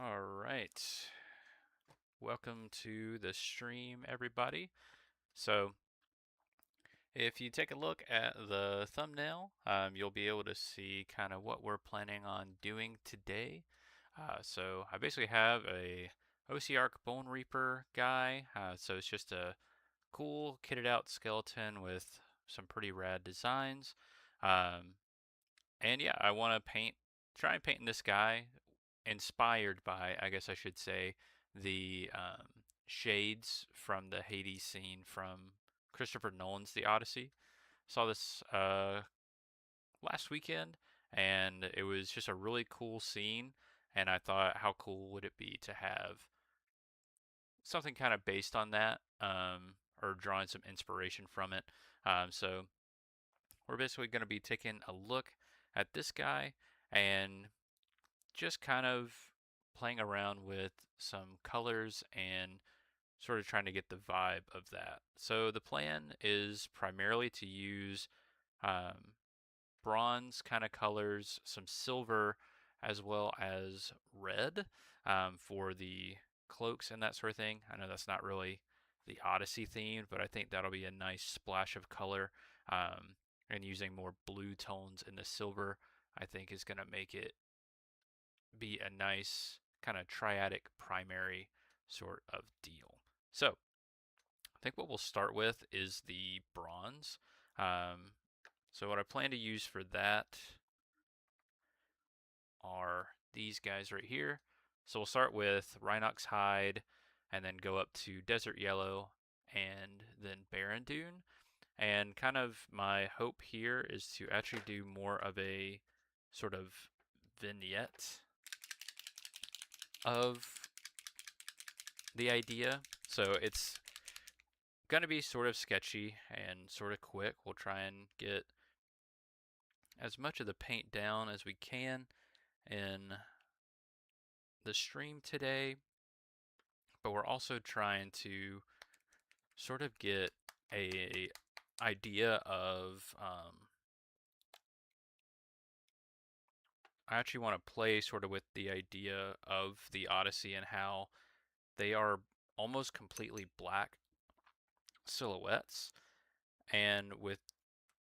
All right. Welcome to the stream, everybody. So, if you take a look at the thumbnail, you'll be able to see kind of what we're planning on doing today. So, I basically have a OCR Bone Reaper guy. So, it's just a cool kitted out skeleton with some pretty rad designs. Um, and yeah, I want to try and paint this guy inspired by, I guess I should say, the shades from the Hades scene from Christopher Nolan's The Odyssey. Saw this last weekend, and it was just a really cool scene. And I thought, how cool would it be to have something kind of based on that, or drawing some inspiration from it. So we're basically going to be taking a look at this guy and just kind of playing around with some colors and sort of trying to get the vibe of that. So the plan is primarily to use um, bronze kind of colors, some silver, as well as red for the cloaks and that sort of thing. I know that's not really the Odyssey theme, but I think that'll be a nice splash of color. And using more blue tones in the silver, I think is going to make it be a nice kind of triadic primary sort of deal. So I think what we'll start with is the bronze. Um, so what I plan to use for that are these guys right here. So we'll start with Rhinox Hide and then go up to Desert Yellow and then Barren Dune. And kind of my hope here is to actually do more of a sort of vignette of the idea. So it's going to be sort of sketchy and sort of quick. We'll try and get as much of the paint down as we can in the stream today, but we're also trying to sort of get a idea of I actually want to play sort of with the idea of the Odyssey and how they are almost completely black silhouettes. And with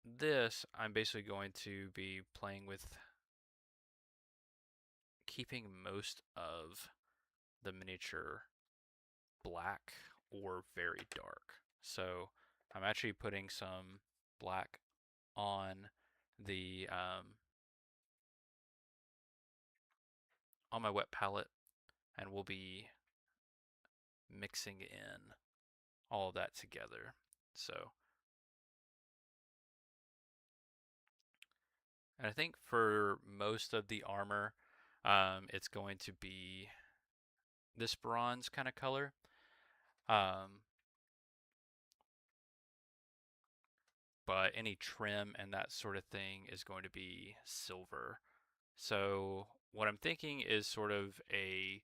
this, I'm basically going to be playing with keeping most of the miniature black or very dark. So I'm actually putting some black on the on my wet palette, and we'll be mixing in all of that together. So, and I think for most of the armor, it's going to be this bronze kind of color. Um, but any trim and that sort of thing is going to be silver. So what I'm thinking is sort of a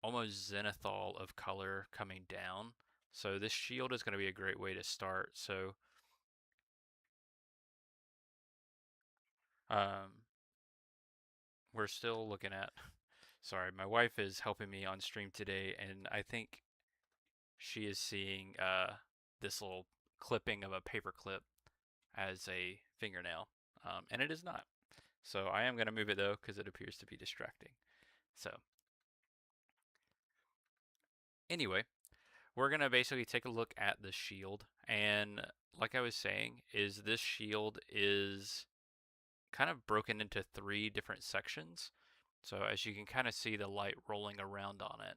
almost zenithal of color coming down. So this shield is going to be a great way to start. So um, we're still looking at, sorry, my wife is helping me on stream today, and I think she is seeing this little clipping of a paper clip as a fingernail, and it is not. So I am going to move it though because it appears to be distracting. So anyway, we're going to basically take a look at the shield, and like I was saying, is this shield is kind of broken into three different sections. So as you can kind of see the light rolling around on it,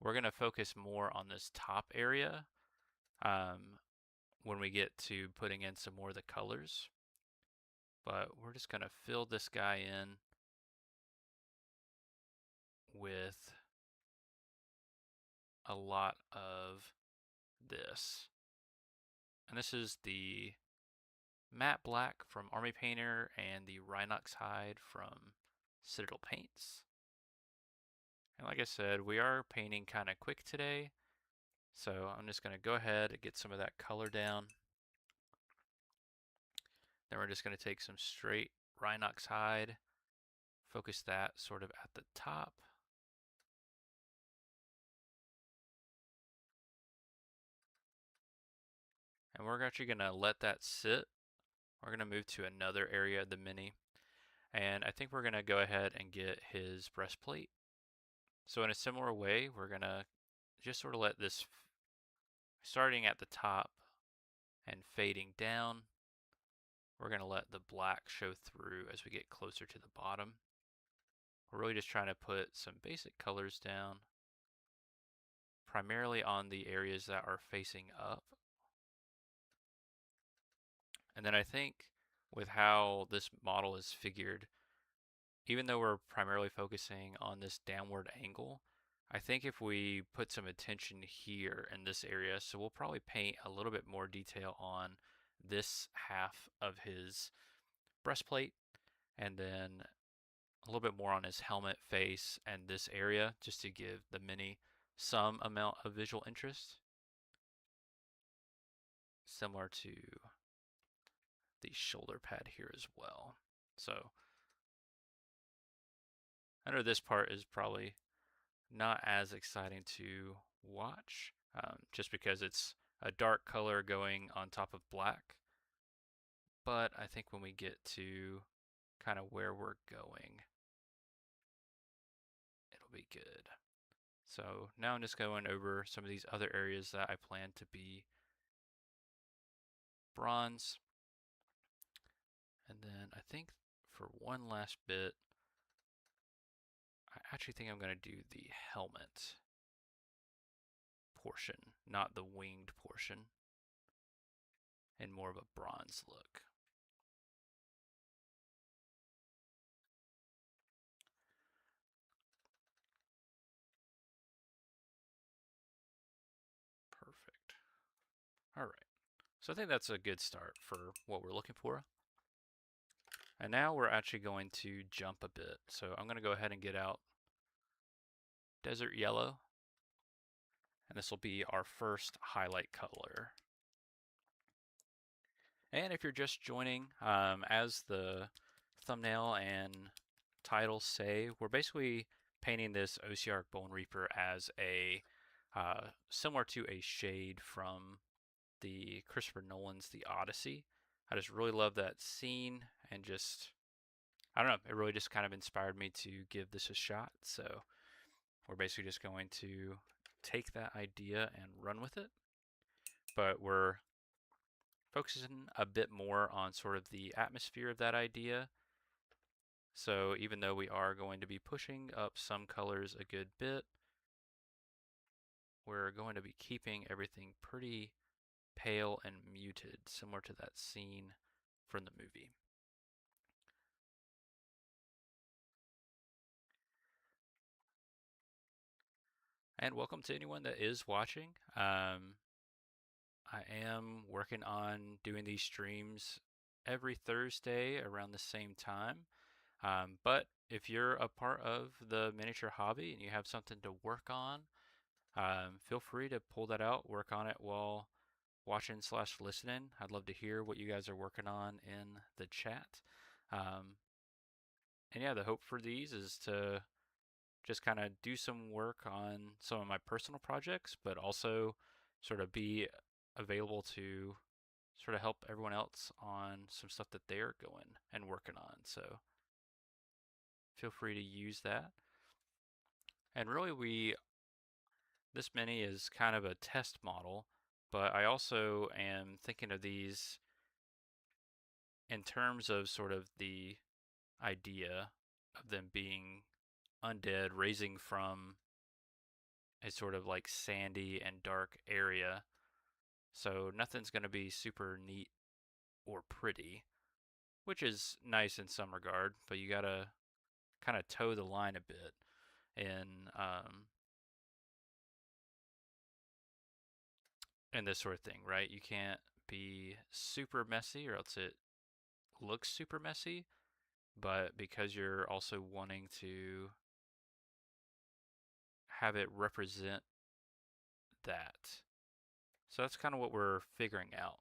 we're going to focus more on this top area um, when we get to putting in some more of the colors. But we're just going to fill this guy in with a lot of this. And this is the matte black from Army Painter and the Rhinox hide from Citadel Paints. And like I said, we are painting kind of quick today, so I'm just going to go ahead and get some of that color down. Then we're just going to take some straight Rhinox hide, focus that sort of at the top, And we're actually going to let that sit. We're going to move to another area of the mini. And I think we're going to go ahead and get his breastplate. So in a similar way, we're going to just sort of let this, starting at the top and fading down, we're going to let the black show through as we get closer to the bottom. We're really just trying to put some basic colors down, primarily on the areas that are facing up. And then I think with how this model is figured, even though we're primarily focusing on this downward angle, I think if we put some attention here in this area, so we'll probably paint a little bit more detail on this half of his breastplate, and then a little bit more on his helmet face and this area, just to give the mini some amount of visual interest, similar to the shoulder pad here as well. So I know this part is probably not as exciting to watch, just because it's a dark color going on top of black. But I think when we get to kind of where we're going, it'll be good. So now I'm just going over some of these other areas that I plan to be bronze. And then I think for one last bit, I actually think I'm going to do the helmet portion, not the winged portion, in more of a bronze look. Perfect. All right. So I think that's a good start for what we're looking for. And now we're actually going to jump a bit. So I'm going to go ahead and get out Desert Yellow. And this will be our first highlight color. And if you're just joining, as the thumbnail and title say, we're basically painting this Oceark Bone Reaper as a similar to a shade from the Christopher Nolan's The Odyssey. I just really love that scene, and just, I don't know, it really just kind of inspired me to give this a shot. So we're basically just going to take that idea and run with it. But we're focusing a bit more on sort of the atmosphere of that idea. So even though we are going to be pushing up some colors a good bit, we're going to be keeping everything pretty pale and muted, similar to that scene from the movie. And welcome to anyone that is watching. I am working on doing these streams every Thursday around the same time. But if you're a part of the miniature hobby and you have something to work on, feel free to pull that out, work on it while watching/listening. I'd love to hear what you guys are working on in the chat. And yeah, the hope for these is to just kind of do some work on some of my personal projects, but also sort of be available to sort of help everyone else on some stuff that they're going and working on. So feel free to use that. And really, this mini is kind of a test model, but I also am thinking of these in terms of sort of the idea of them being undead, raising from a sort of like sandy and dark area. So nothing's going to be super neat or pretty, which is nice in some regard, but you gotta kind of toe the line a bit in this sort of thing, right? You can't be super messy or else it looks super messy, but because you're also wanting to have it represent that. So that's kind of what we're figuring out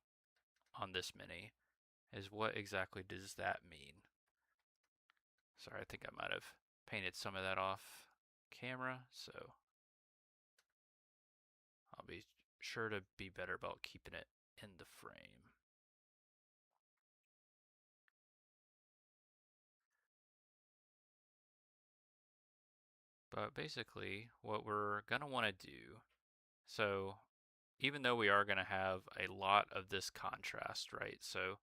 on this mini, is what exactly does that mean? Sorry, I think I might have painted some of that off camera, so I'll be sure to be better about keeping it in the frame. But basically, what we're going to want to do, so even though we are going to have a lot of this contrast, right? So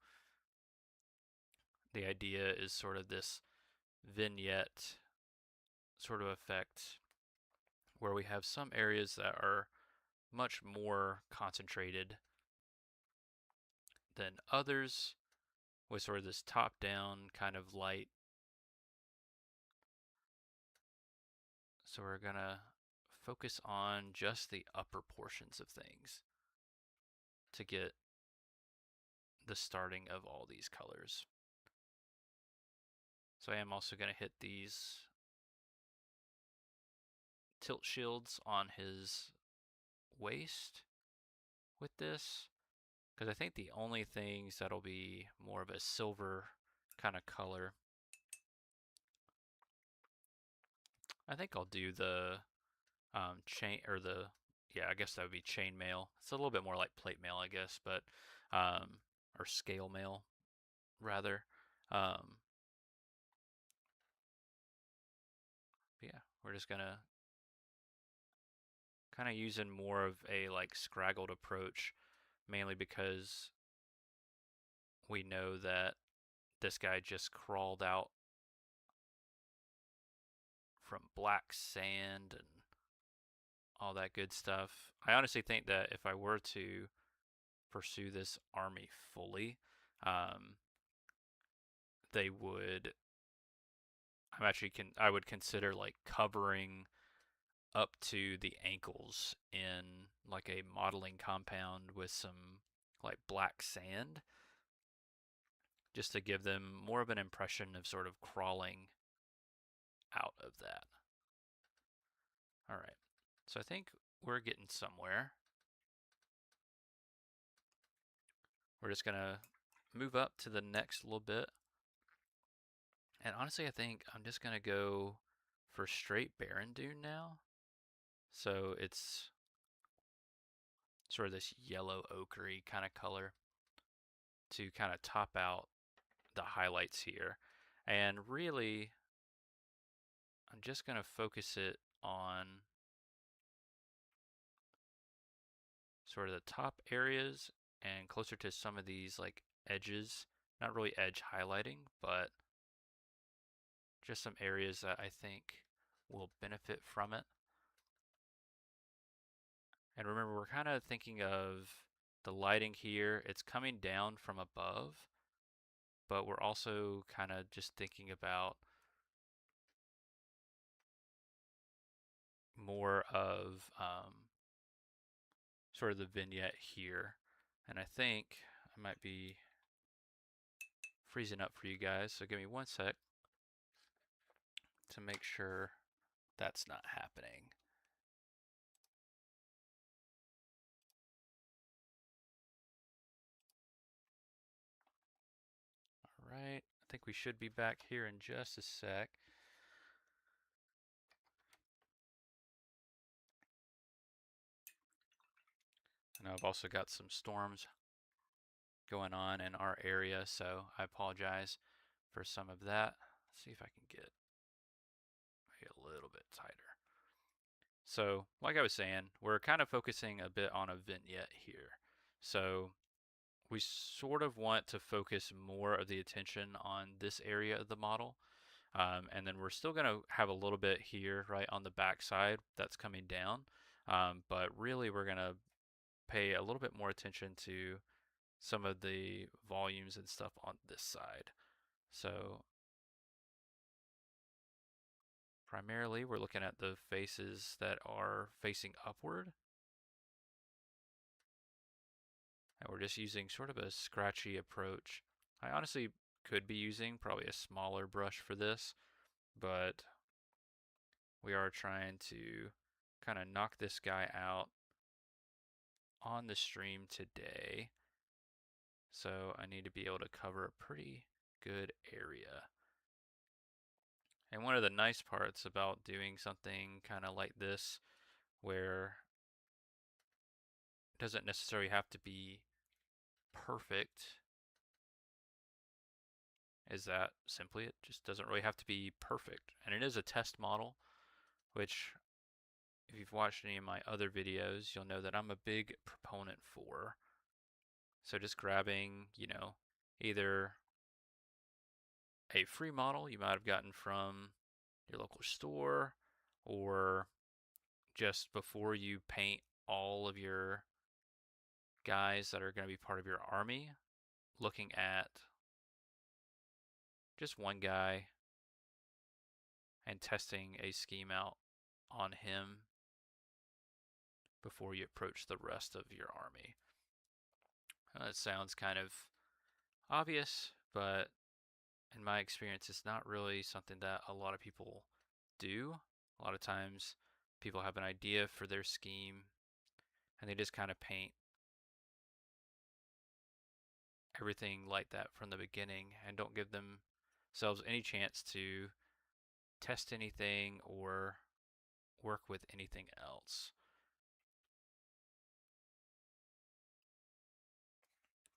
the idea is sort of this vignette sort of effect where we have some areas that are much more concentrated than others with sort of this top-down kind of light. So we're going to focus on just the upper portions of things to get the starting of all these colors. So I am also going to hit these tilt shields on his waist with this, because I think the only things that'll be more of a silver kind of color, I think I'll do the chain, or the, yeah, I guess that would be chain mail. It's a little bit more like plate mail, I guess, but or scale mail rather. Yeah, we're just gonna kind of using more of a like scraggled approach, mainly because we know that this guy just crawled out from black sand and all that good stuff. I honestly think that if I were to pursue this army fully, um, they would. I would consider like covering up to the ankles in like a modeling compound with some like black sand, just to give them more of an impression of sort of crawling out of that. All right, so I think we're getting somewhere. We're just gonna move up to the next little bit. And honestly, I think I'm just gonna go for straight barren dune now. So it's sort of this yellow ochre kind of color to kind of top out the highlights here. And really, I'm just gonna focus it on sort of the top areas and closer to some of these like edges. Not really edge highlighting, but just some areas that I think will benefit from it. And remember, we're kind of thinking of the lighting here. It's coming down from above, but we're also kind of just thinking about more of sort of the vignette here. And I think I might be freezing up for you guys, so give me one sec to make sure that's not happening. All right, I think we should be back here in just a sec. I know I've also got some storms going on in our area, so I apologize for some of that. Let's see if I can get maybe a little bit tighter. So, like I was saying, we're kind of focusing a bit on a vignette here. So, we sort of want to focus more of the attention on this area of the model. And then we're still going to have a little bit here, right, on the back side that's coming down. But really, we're going to pay a little bit more attention to some of the volumes and stuff on this side. So primarily, we're looking at the faces that are facing upward. And we're just using sort of a scratchy approach. I honestly could be using probably a smaller brush for this, but we are trying to kind of knock this guy out on the stream today. So I need to be able to cover a pretty good area. And one of the nice parts about doing something kind of like this, where it doesn't necessarily have to be perfect is that simply it just doesn't really have to be perfect. And it is a test model, which if you've watched any of my other videos, you'll know that I'm a big proponent for. So just grabbing, either a free model you might have gotten from your local store, or just before you paint all of your guys that are going to be part of your army, looking at just one guy and testing a scheme out on him before you approach the rest of your army. It sounds kind of obvious, but in my experience, it's not really something that a lot of people do. A lot of times, people have an idea for their scheme and they just kind of paint everything like that from the beginning and don't give themselves any chance to test anything or work with anything else.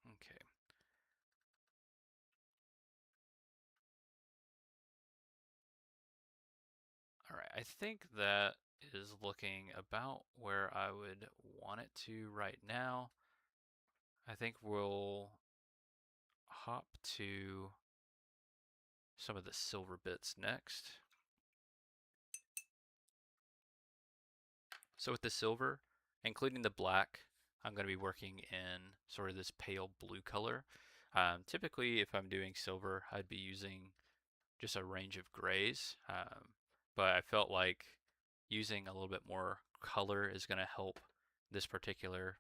Okay. All right, I think that is looking about where I would want it to right now. I think we'll hop to some of the silver bits next. So with the silver, including the black, I'm going to be working in sort of this pale blue color. Typically, if I'm doing silver, I'd be using just a range of grays, but I felt like using a little bit more color is going to help this particular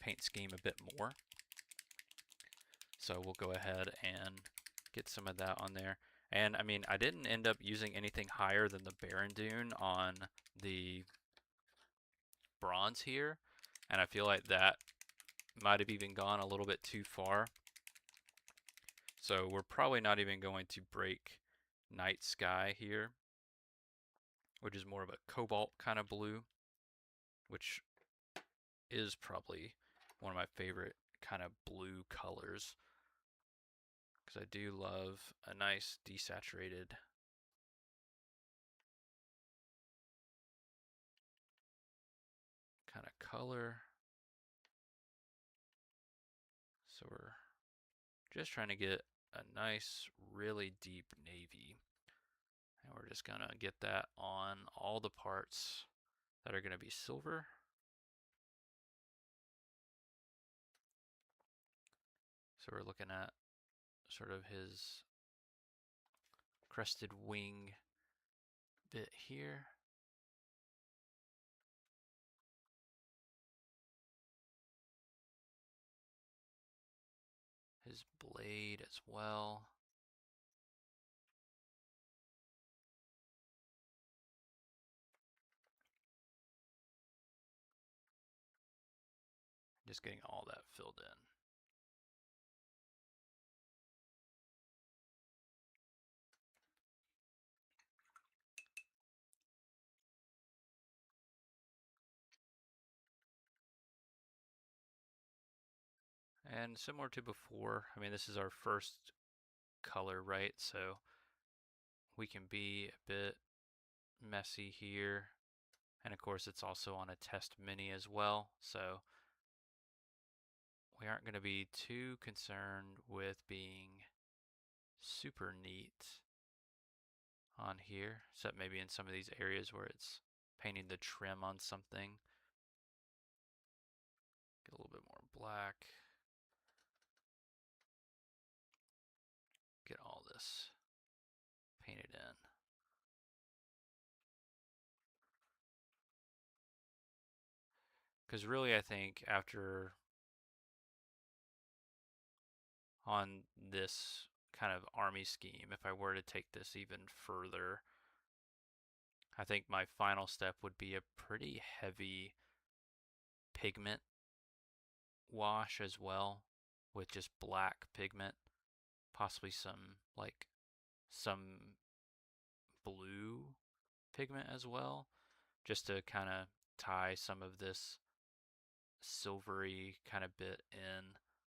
paint scheme a bit more. So we'll go ahead and get some of that on there. And I mean, I didn't end up using anything higher than the Baron Dune on the bronze here, and I feel like that might have even gone a little bit too far. So we're probably not even going to break night sky here, which is more of a cobalt kind of blue, which is probably one of my favorite kind of blue colors, because I do love a nice desaturated kind of color. So we're just trying to get a nice, really deep navy. And we're just gonna get that on all the parts that are gonna be silver. So we're looking at sort of his crested wing bit here. His blade as well. Just getting all that filled in. And similar to before, I mean, this is our first color, right? So we can be a bit messy here. And of course, it's also on a test mini as well. So we aren't going to be too concerned with being super neat on here, except maybe in some of these areas where it's painting the trim on something. Get a little bit more black. Get all this painted in. Because really, I think after on this kind of army scheme, if I were to take this even further, I think my final step would be a pretty heavy pigment wash as well, with just black pigment, possibly some blue pigment as well, just to kind of tie some of this silvery kind of bit in.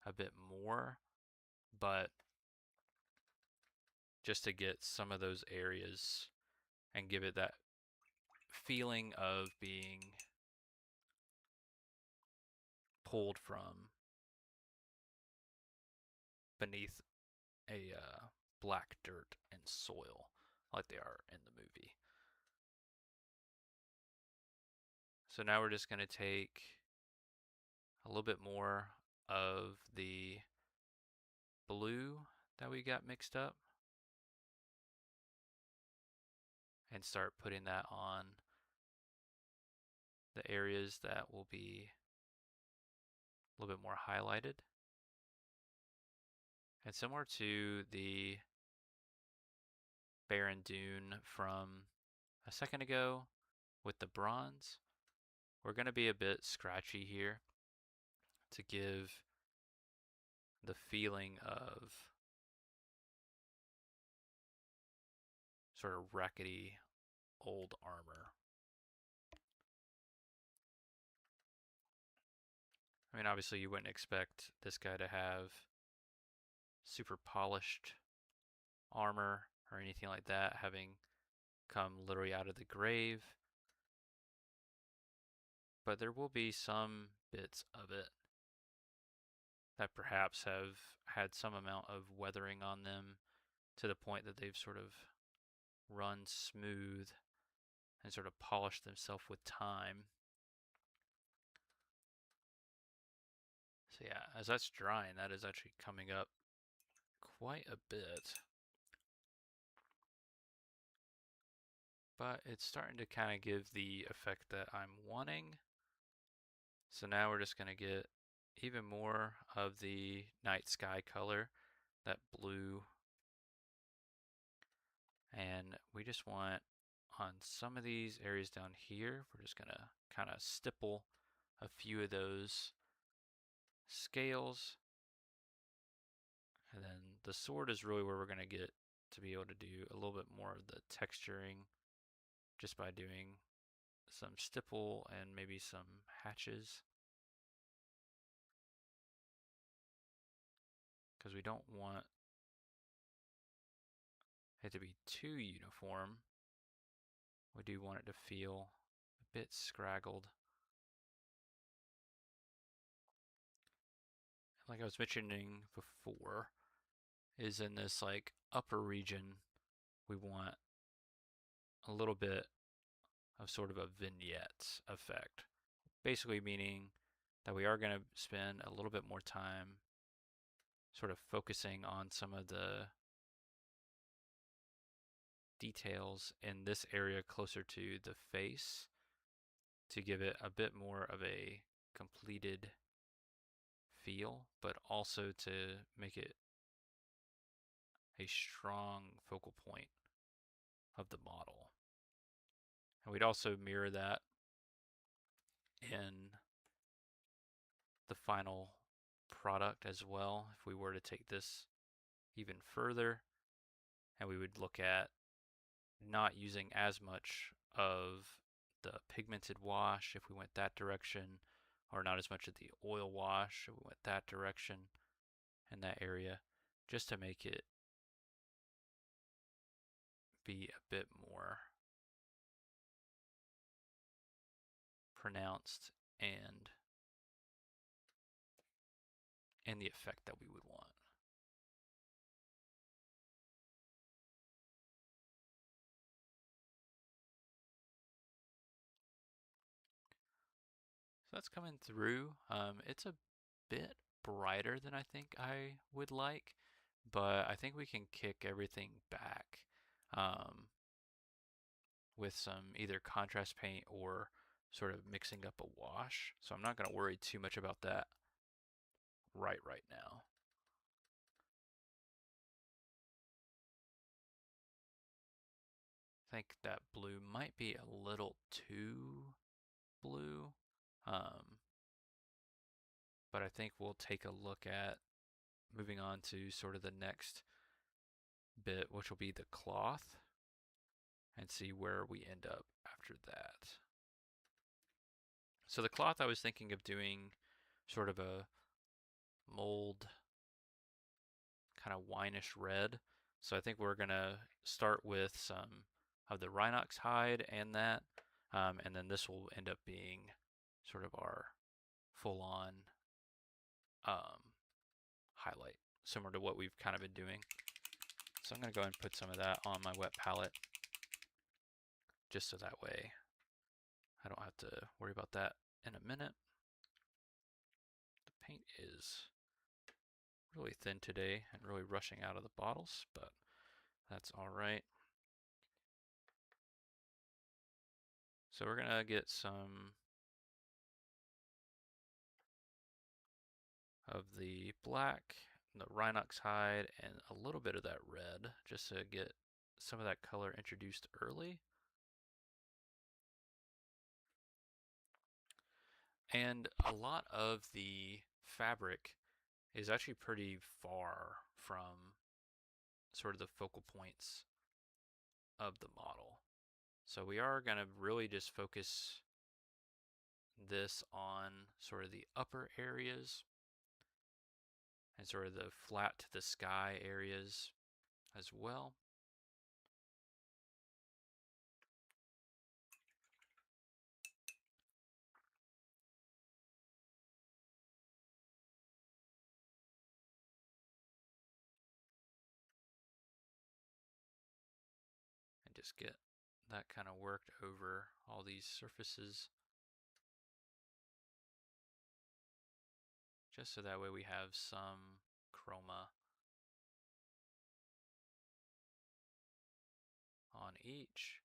a bit more, but just to get some of those areas and give it that feeling of being pulled from beneath a black dirt and soil like they are in the movie. So now we're just going to take a little bit more of the blue that we got mixed up and start putting that on the areas that will be a little bit more highlighted. And similar to the barren dune from a second ago with the bronze, we're going to be a bit scratchy here to give the feeling of sort of rackety old armor. I mean, obviously you wouldn't expect this guy to have super polished armor or anything like that, having come literally out of the grave, but there will be some bits of it that perhaps have had some amount of weathering on them to the point that they've sort of run smooth and sort of polished themselves with time. So yeah, as that's drying, that is actually coming up quite a bit. But it's starting to kind of give the effect that I'm wanting. So now we're just going to get even more of the night sky color, that blue. And we just want on some of these areas down here, we're just going to kind of stipple a few of those scales. And then the sword is really where we're going to get to be able to do a little bit more of the texturing just by doing some stipple and maybe some hatches. Because we don't want it to be too uniform. We do want it to feel a bit scraggled. Like I was mentioning before, is in this like upper region, we want a little bit of sort of a vignette effect. Basically meaning that we are going to spend a little bit more time sort of focusing on some of the details in this area closer to the face to give it a bit more of a completed feel, but also to make it a strong focal point of the model. And we'd also mirror that in the final product as well if we were to take this even further, and we would look at not using as much of the pigmented wash if we went that direction, or not as much of the oil wash if we went that direction in that area, just to make it be a bit more pronounced and in the effect that we would want. So that's coming through. It's a bit brighter than I think I would like, but I think we can kick everything back with some either contrast paint or sort of mixing up a wash. So I'm not going to worry too much about that right now. I think that blue might be a little too blue, but I think we'll take a look at moving on to sort of the next bit, which will be the cloth, and see where we end up after that. So the cloth, I was thinking of doing sort of a mold, kind of wineish red. So I think we're gonna start with some of the Rhinox hide and that, and then this will end up being sort of our full-on um, highlight, similar to what we've kind of been doing. So I'm gonna go ahead and put some of that on my wet palette, just so that way I don't have to worry about that in a minute. The paint is really thin today and really rushing out of the bottles, but that's all right. So we're gonna get some of the black, the Rhinox hide, and a little bit of that red, just to get some of that color introduced early. And a lot of the fabric is actually pretty far from sort of the focal points of the model. So we are going to really just focus this on sort of the upper areas and sort of the flat to the sky areas as well. And just get that kind of worked over all these surfaces, just so that way we have some chroma on each.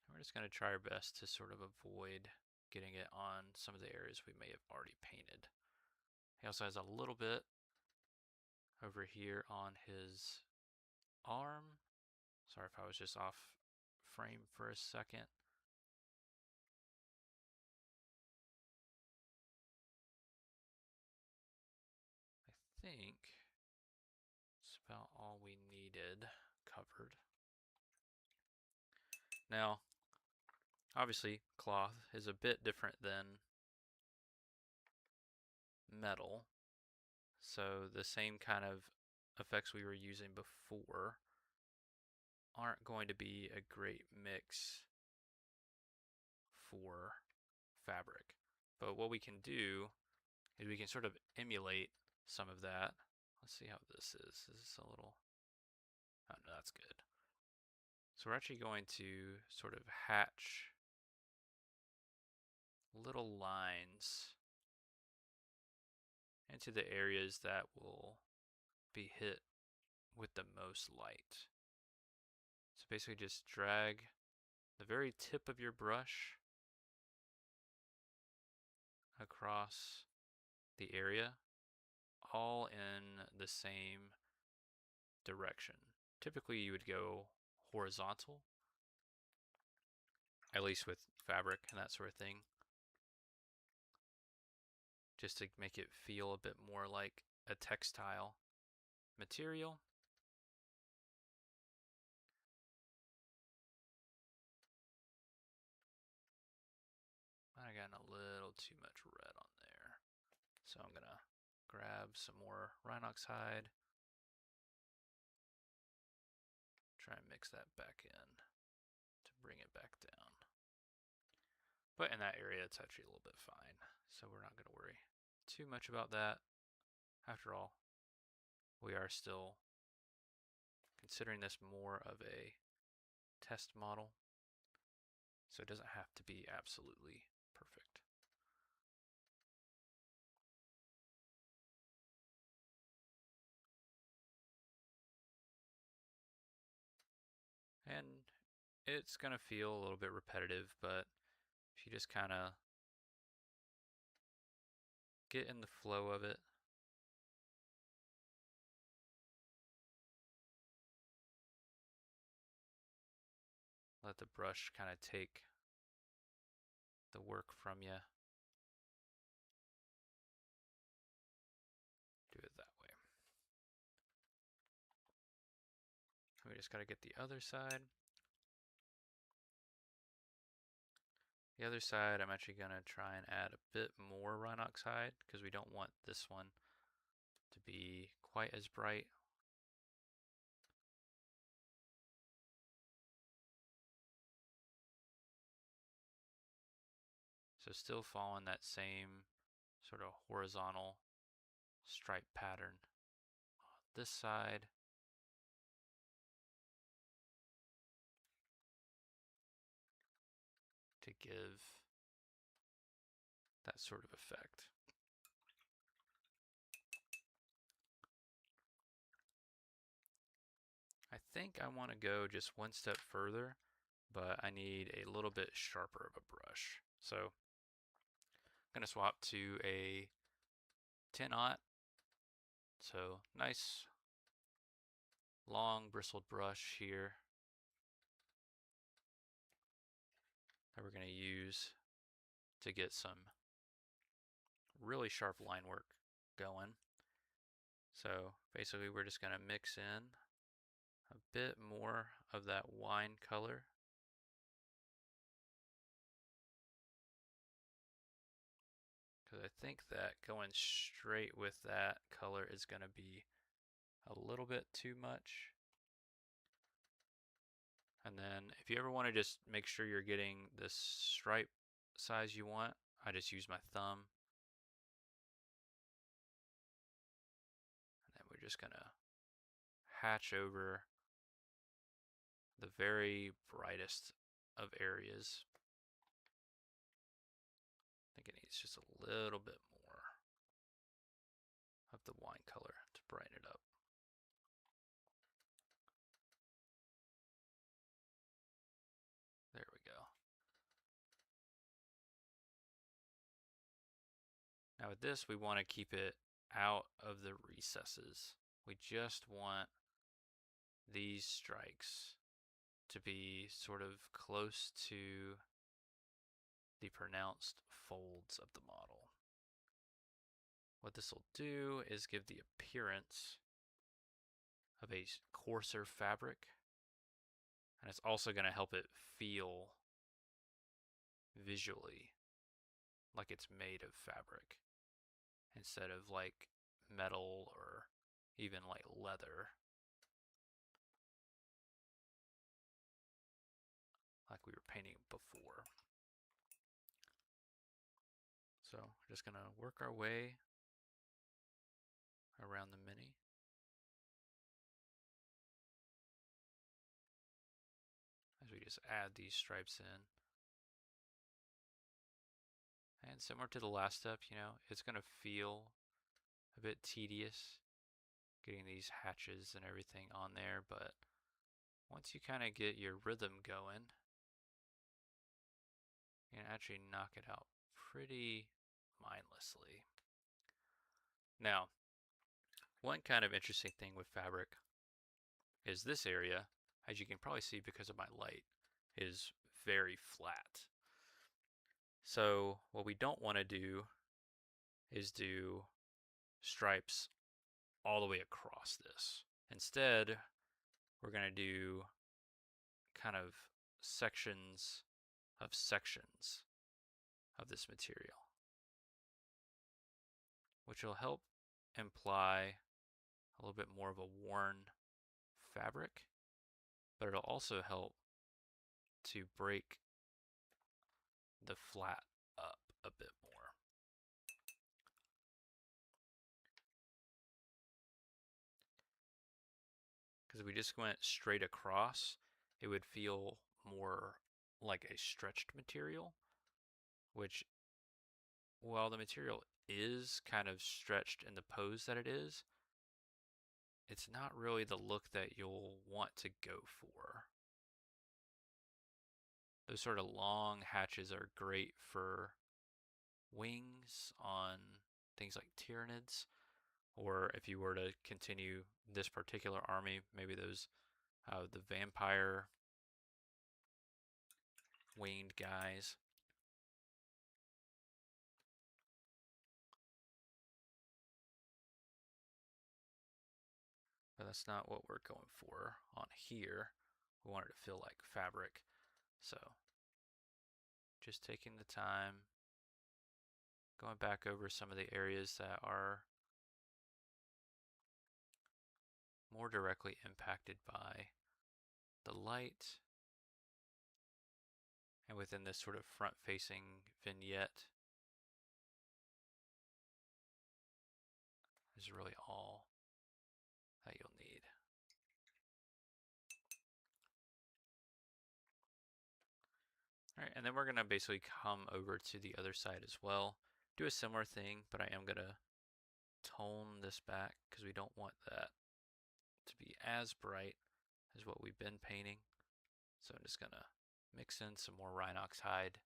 And we're just going to try our best to sort of avoid getting it on some of the areas we may have already painted. He also has a little bit over here on his arm. Sorry if I was just off frame for a second. I think it's about all we needed covered. Now, obviously, cloth is a bit different than metal, so the same kind of effects we were using before aren't going to be a great mix for fabric. But what we can do is we can sort of emulate some of that. Let's see how this is. Is this a little... Oh, no, that's good. So we're actually going to sort of hatch little lines into the areas that will be hit with the most light. So basically just drag the very tip of your brush across the area, all in the same direction. Typically you would go horizontal, at least with fabric and that sort of thing, just to make it feel a bit more like a textile material. I got a little too much red on there. So I'm gonna grab some more Rhinox hide, try and mix that back in to bring it back down. But in that area, it's actually a little bit fine, so we're not gonna worry too much about that. After all, we are still considering this more of a test model, so it doesn't have to be absolutely perfect. And it's going to feel a little bit repetitive, but if you just kind of get in the flow of it, let the brush kind of take the work from you, do it that way. We just got to get the other side. The other side, I'm actually going to try and add a bit more Rhinox hide because we don't want this one be quite as bright. So still following that same sort of horizontal stripe pattern on this side. To give that sort of effect. I think I want to go just one step further, but I need a little bit sharper of a brush. So I'm going to swap to a 10-aught. So nice long bristled brush here that we're going to use to get some really sharp line work going. So basically we're just going to mix in a bit more of that wine color. Because I think that going straight with that color is going to be a little bit too much. And then if you ever want to just make sure you're getting the stripe size you want, I just use my thumb. And then we're just going to hatch over the very brightest of areas. I think it needs just a little bit more of the wine color to brighten it up. There we go. Now with this, we want to keep it out of the recesses. We just want these strikes to be sort of close to the pronounced folds of the model. What this will do is give the appearance of a coarser fabric, and it's also going to help it feel visually like it's made of fabric instead of like metal or even like leather, like we were painting before. So we're just going to work our way around the mini. As we just add these stripes in. And similar to the last step, it's going to feel a bit tedious getting these hatches and everything on there, but once you kind of get your rhythm going, you can actually knock it out pretty mindlessly. Now, one kind of interesting thing with fabric is this area, as you can probably see because of my light, is very flat. So what we don't want to do is do stripes all the way across this. Instead, we're going to do kind of sections of this material, which will help imply a little bit more of a worn fabric, but it'll also help to break the flat up a bit more. Because if we just went straight across, it would feel more like a stretched material, which, while the material is kind of stretched in the pose that it is, it's not really the look that you'll want to go for. Those sort of long hatches are great for wings on things like Tyranids, or if you were to continue this particular army, maybe those the vampire winged guys. But that's not what we're going for on here. We want it to feel like fabric. So just taking the time, going back over some of the areas that are more directly impacted by the light. And within this sort of front-facing vignette is really all that you'll need. All right, and then we're going to basically come over to the other side as well. Do a similar thing, but I am going to tone this back because we don't want that to be as bright as what we've been painting. So I'm just going to mix in some more Rhinox hide.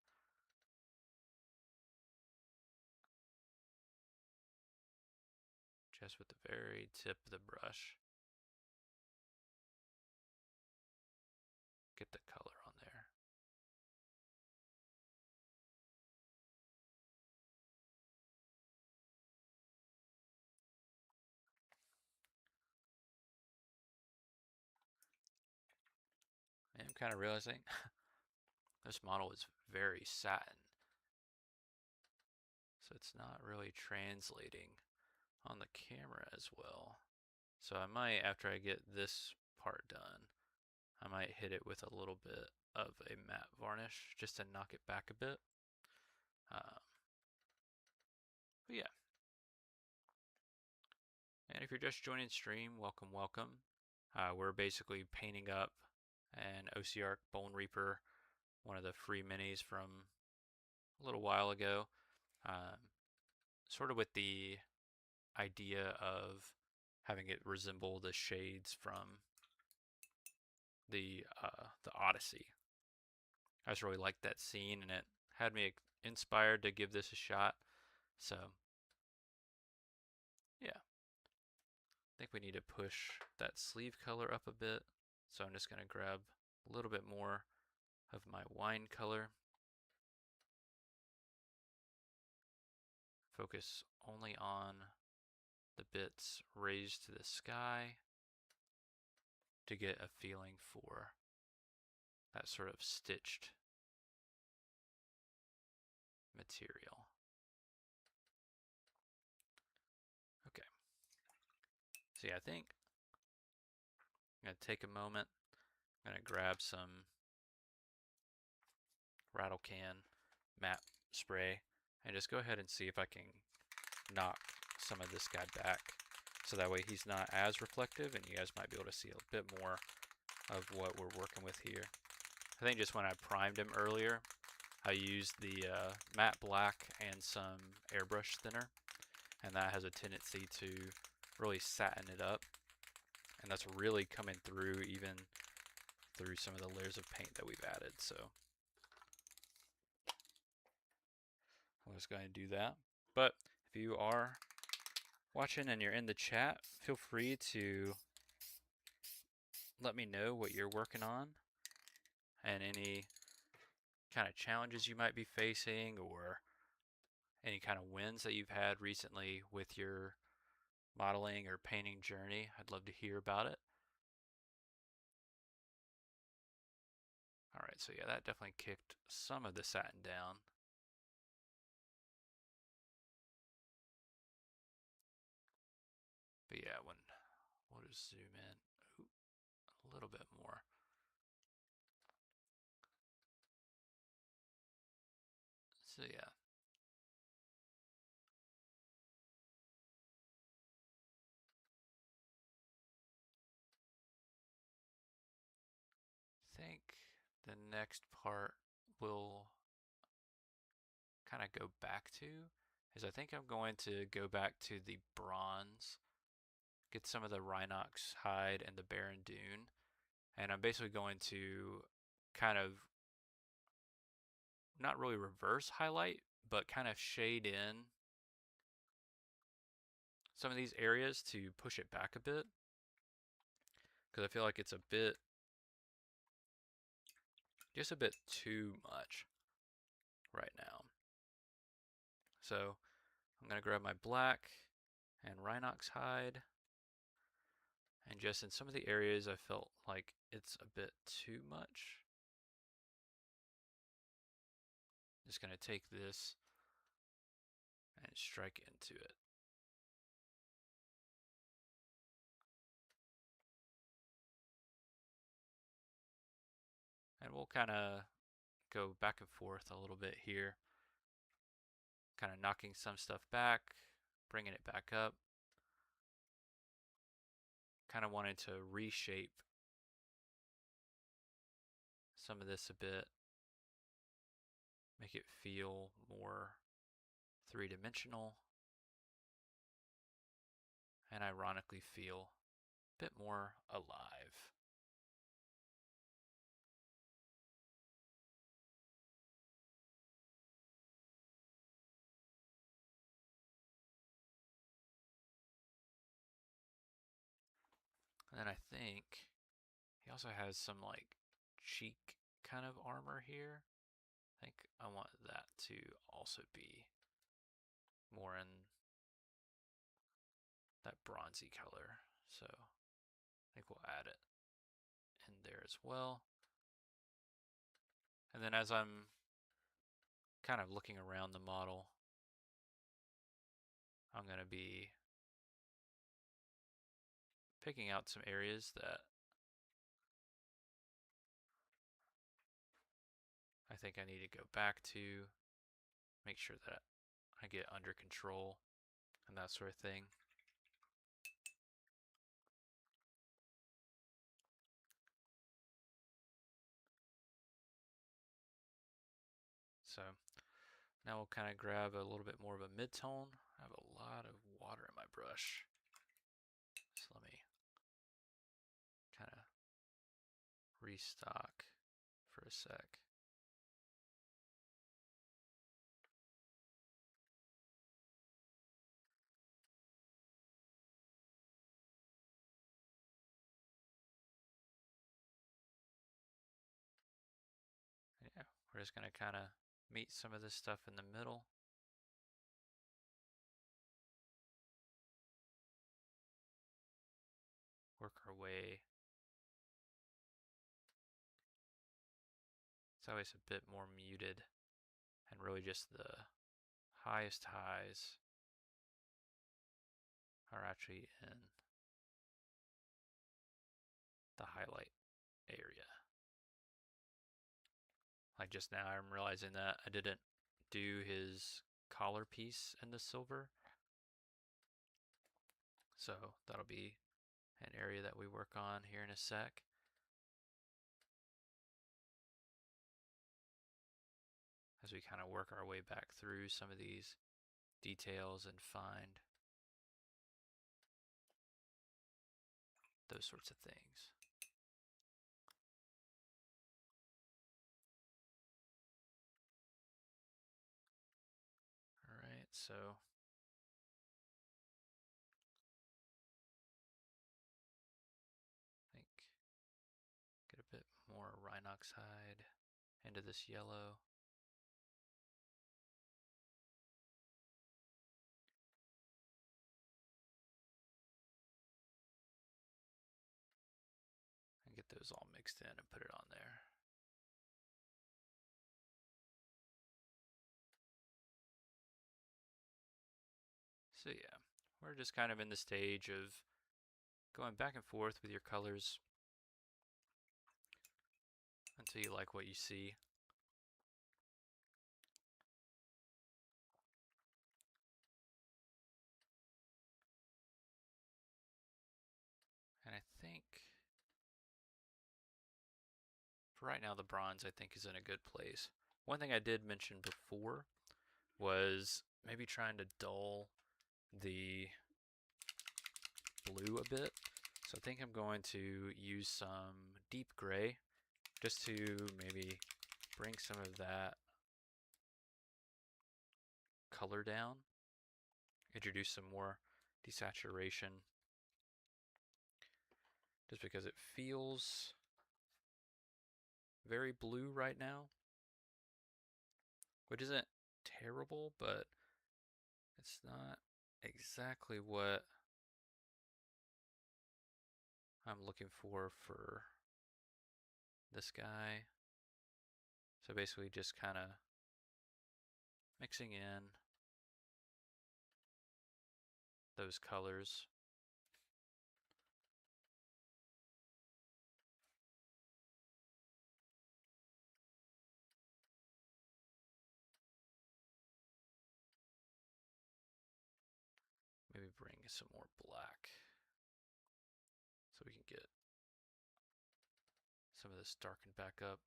Just with the very tip of the brush. Get the color on there. And I'm kind of realizing this model is very satin. So it's not really translating on the camera as well. So I might, after I get this part done, I might hit it with a little bit of a matte varnish just to knock it back a bit. But yeah. And if you're just joining stream, welcome, welcome. We're basically painting up an OCR Bone Reaper, one of the free minis from a little while ago, sort of with the idea of having it resemble the shades from the Odyssey. I just really liked that scene, and it had me inspired to give this a shot. So yeah, I think we need to push that sleeve color up a bit. So I'm just going to grab a little bit more of my wine color. Focus only on the bits raised to the sky to get a feeling for that sort of stitched material. Okay. So yeah, I think I'm going to take a moment. I'm going to grab some rattle can matte spray and just go ahead and see if I can knock some of this guy back so that way he's not as reflective and you guys might be able to see a bit more of what we're working with here. I think just when I primed him earlier, I used the matte black and some airbrush thinner, and that has a tendency to really satin it up, and that's really coming through even through some of the layers of paint that we've added. So I'm just going to do that. But if you are watching and you're in the chat, feel free to let me know what you're working on and any kind of challenges you might be facing or any kind of wins that you've had recently with your modeling or painting journey. I'd love to hear about it. All right, so yeah, that definitely kicked some of the satin down. But yeah, we'll just zoom in a little bit more. So yeah. I think the next part we'll kind of go back to is I think I'm going to go back to the bronze, get some of the Rhinox hide and the Barren Dune, and I'm basically going to kind of not really reverse highlight, but kind of shade in some of these areas to push it back a bit, because I feel like it's a bit, just a bit too much right now. So I'm going to grab my black and Rhinox hide, and just in some of the areas I felt like it's a bit too much. Just going to take this and strike into it. we'll kind of go back and forth a little bit here, kind of knocking some stuff back, bringing it back up. Kind of wanted to reshape some of this a bit, make it feel more three-dimensional, and ironically feel a bit more alive. And then I think he also has some like cheek kind of armor here. I think I want that to also be more in that bronzy color. So I think we'll add it in there as well. And then as I'm kind of looking around the model, I'm going to be picking out some areas that I think I need to go back to, make sure that I get under control and that sort of thing. So now we'll kind of grab a little bit more of a mid-tone. I have a lot of water in my brush. So let me kind of restock for a sec. Yeah, we're just going to kind of meet some of this stuff in the middle. Work our way. It's always a bit more muted and really just the highest highs are actually in the highlight area. Like just now I'm realizing that I didn't do his collar piece in the silver. So that'll be an area that we work on here in a sec. As we kind of work our way back through some of these details and find those sorts of things. All right, so I think get a bit more rhinoxide into this yellow. And get those all mixed in and put it on there. So yeah, we're just kind of in the stage of going back and forth with your colors until you like what you see. And I think for right now the bronze I think is in a good place. One thing I did mention before was maybe trying to dull the blue a bit. So I think I'm going to use some deep gray just to maybe bring some of that color down, introduce some more desaturation, just because it feels very blue right now, which isn't terrible, but it's not exactly what I'm looking for this guy. So basically just kind of mixing in those colors. some more black so we can get some of this darkened back up.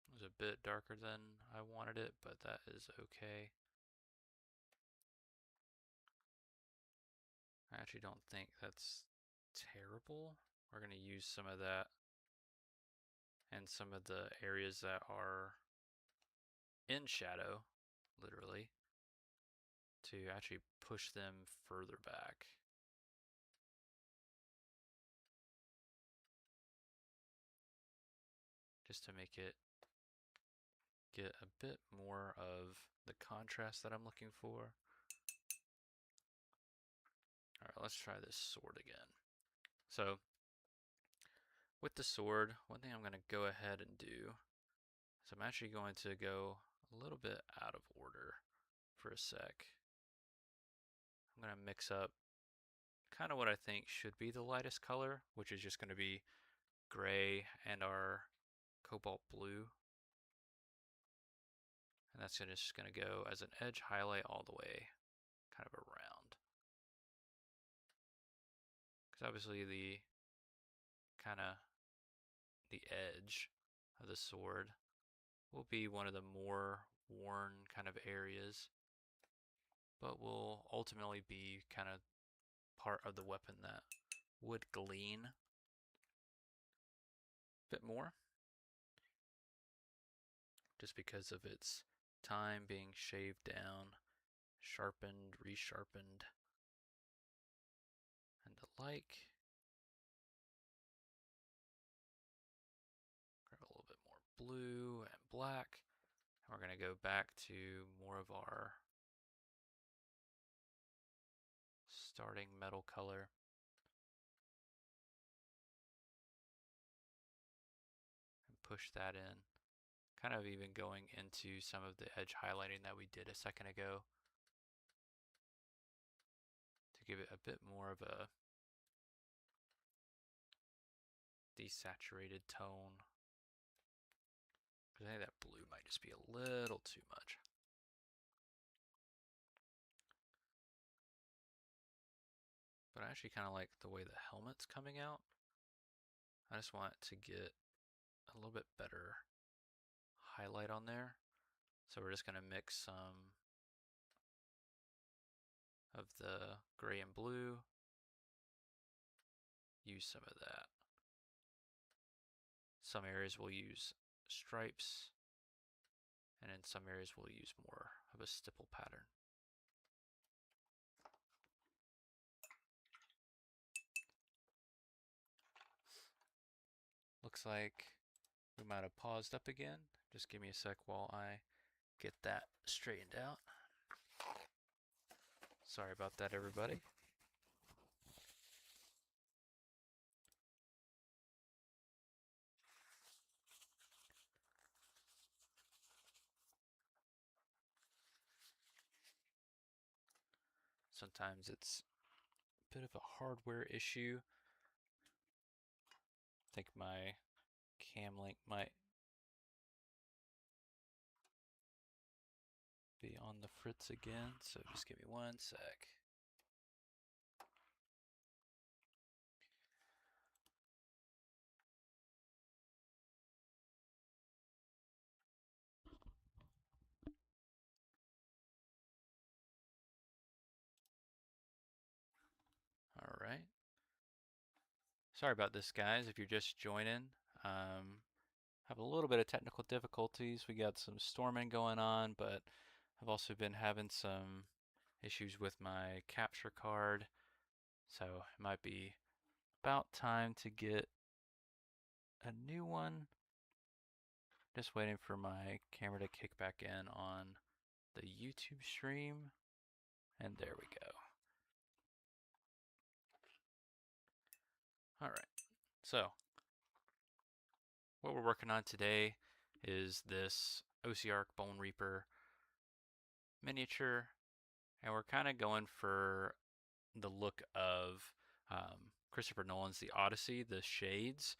It was a bit darker than I wanted it, but that is okay. I actually don't think that's terrible. We're going to use some of that and some of the areas that are in shadow, literally, to actually push them further back. Just to make it get a bit more of the contrast that I'm looking for. Alright, let's try this sword again. So, with the sword, one thing I'm going to go ahead and do is I'm actually going to go a little bit out of order for a sec. I'm going to mix up kind of what I think should be the lightest color, which is just going to be gray and our cobalt blue. And that's just going to go as an edge highlight all the way kind of around. Because obviously the kind of the edge of the sword will be one of the more worn kind of areas, but will ultimately be kind of part of the weapon that would glean a bit more, just because of its time being shaved down, sharpened, resharpened, and the like. Grab a little bit more blue and black, and we're going to go back to more of our starting metal color. And push that in. Kind of even going into some of the edge highlighting that we did a second ago to give it a bit more of a desaturated tone. Because I think that blue might just be a little too much. But I actually kind of like the way the helmet's coming out. I just want to get a little bit better highlight on there. So we're just going to mix some of the gray and blue. Use some of that. Some areas we'll use stripes, and in some areas we'll use more of a stipple pattern. Looks like we might have paused up again. Just give me a sec while I get that straightened out. Sorry about that, everybody. Sometimes it's a bit of a hardware issue. I think my cam link might be on the fritz again, so just give me one sec. All right. Sorry about this, guys. If you're just joining, have a little bit of technical difficulties. We got some storming going on, but I've also been having some issues with my capture card, so it might be about time to get a new one. Just waiting for my camera to kick back in on the YouTube stream, and there we go. All right, so what we're working on today is this OCR Bone Reaper miniature, and we're kind of going for the look of Christopher Nolan's The Odyssey, the shades.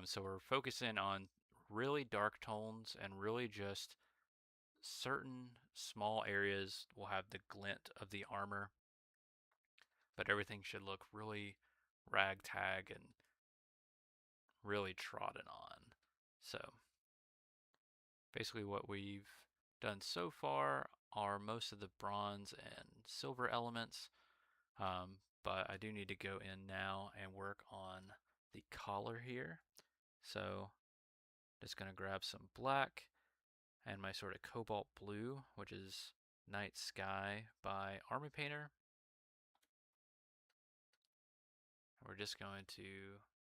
So we're focusing on really dark tones and really just certain small areas will have the glint of the armor, but everything should look really ragtag and really trodden on. So basically what we've done so far are most of the bronze and silver elements, but I do need to go in now and work on the collar here. So just going to grab some black and my sort of cobalt blue, which is Night Sky by Army Painter. We're just going to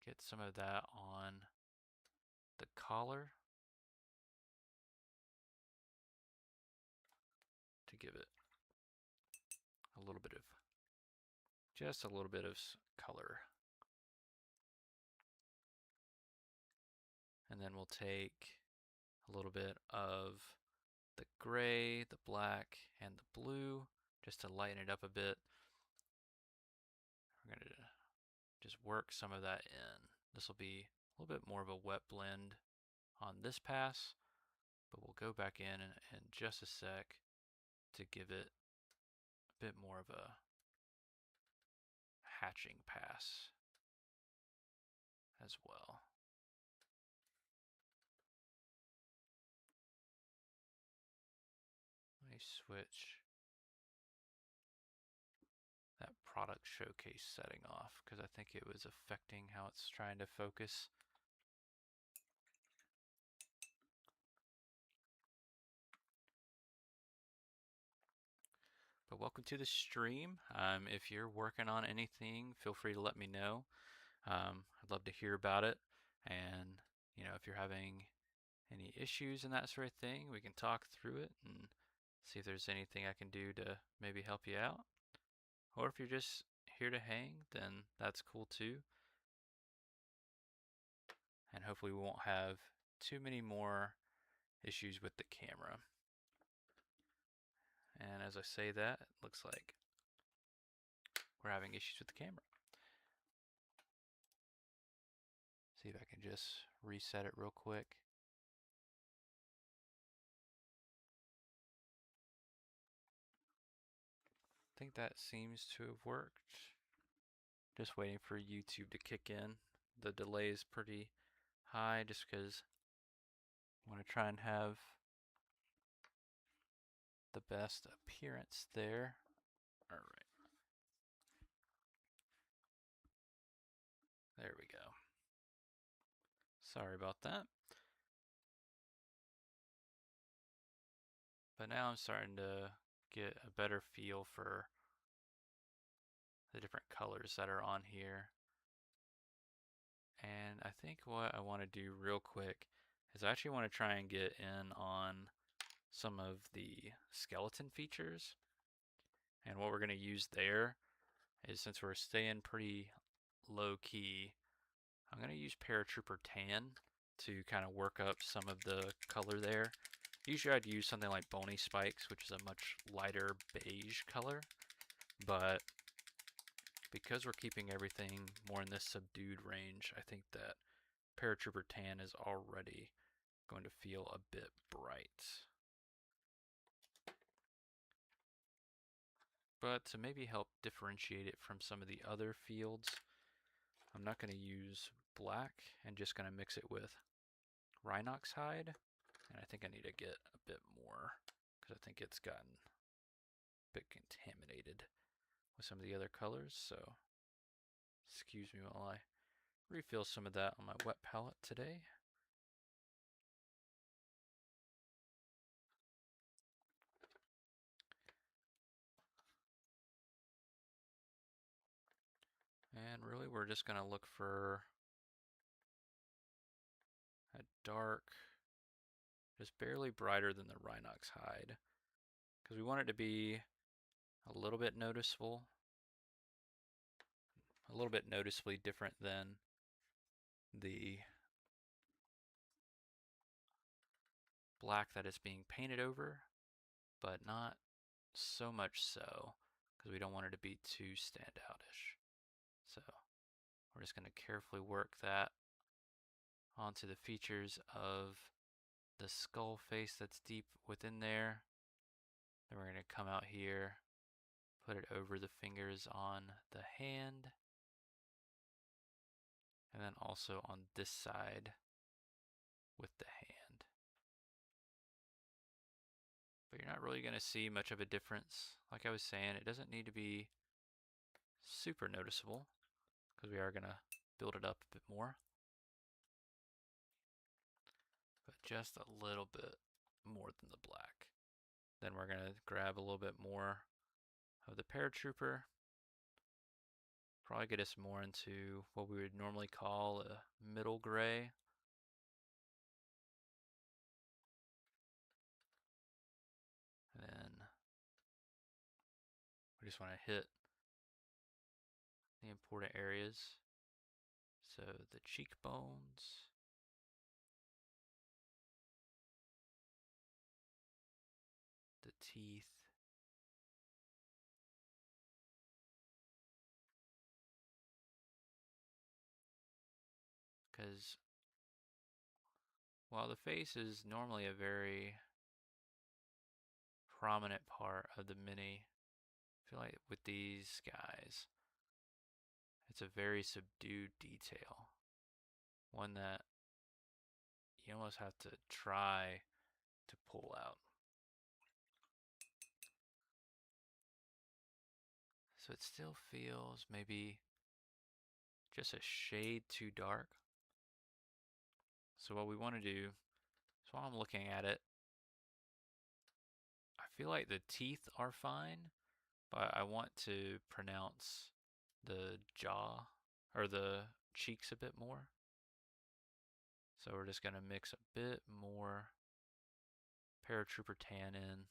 get some of that on the collar to give it a little bit of, just a little bit of color. And then we'll take a little bit of the gray, the black, and the blue just to lighten it up a bit. We're going to just work some of that in. This will be a little bit more of a wet blend on this pass, but we'll go back in just a sec to give it a bit more of a hatching pass as well. Let me switch that product showcase setting off because I think it was affecting how it's trying to focus. But welcome to the stream. If you're working on anything, feel free to let me know. I'd love to hear about it. And, you know, if you're having any issues and that sort of thing, we can talk through it and see if there's anything I can do to maybe help you out. Or if you're just here to hang, then that's cool too. And hopefully we won't have too many more issues with the camera. And as I say that, it looks like we're having issues with the camera. See if I can just reset it real quick. I think that seems to have worked. Just waiting for YouTube to kick in. The delay is pretty high just because I want to try and have the best appearance there. All right. There we go. Sorry about that. But now I'm starting to get a better feel for the different colors that are on here. And I think what I want to do real quick is I actually want to try and get in on some of the skeleton features. And what we're going to use there is, since we're staying pretty low key, I'm going to use Paratrooper Tan to kind of work up some of the color there. Usually I'd use something like Bony Spikes, which is a much lighter beige color, but because we're keeping everything more in this subdued range, I think that Paratrooper Tan is already going to feel a bit bright. But to maybe help differentiate it from some of the other fields, I'm not going to use black and just going to mix it with Rhinox hide. And I think I need to get a bit more because I think it's gotten a bit contaminated with some of the other colors. So excuse me while I refill some of that on my wet palette today. And really we're just going to look for a dark, just barely brighter than the Rhinox hide, because we want it to be a little bit noticeable, a little bit noticeably different than the black that is being painted over, but not so much so because we don't want it to be too standoutish. So we're just going to carefully work that onto the features of the skull face that's deep within there. Then we're going to come out here, put it over the fingers on the hand, and then also on this side with the hand. But you're not really going to see much of a difference. Like I was saying, it doesn't need to be super noticeable because we are going to build it up a bit more. But just a little bit more than the black. Then we're going to grab a little bit more of the paratrooper. Probably get us more into what we would normally call a middle gray. And then we just want to hit the important areas. So the cheekbones, the teeth, because while the face is normally a very prominent part of the mini, I feel like with these guys, it's a very subdued detail. One that you almost have to try to pull out. So it still feels maybe just a shade too dark. So what we want to do, so while I'm looking at it, I feel like the teeth are fine, but I want to pronounce the jaw or the cheeks a bit more. So we're just going to mix a bit more paratrooper tan in.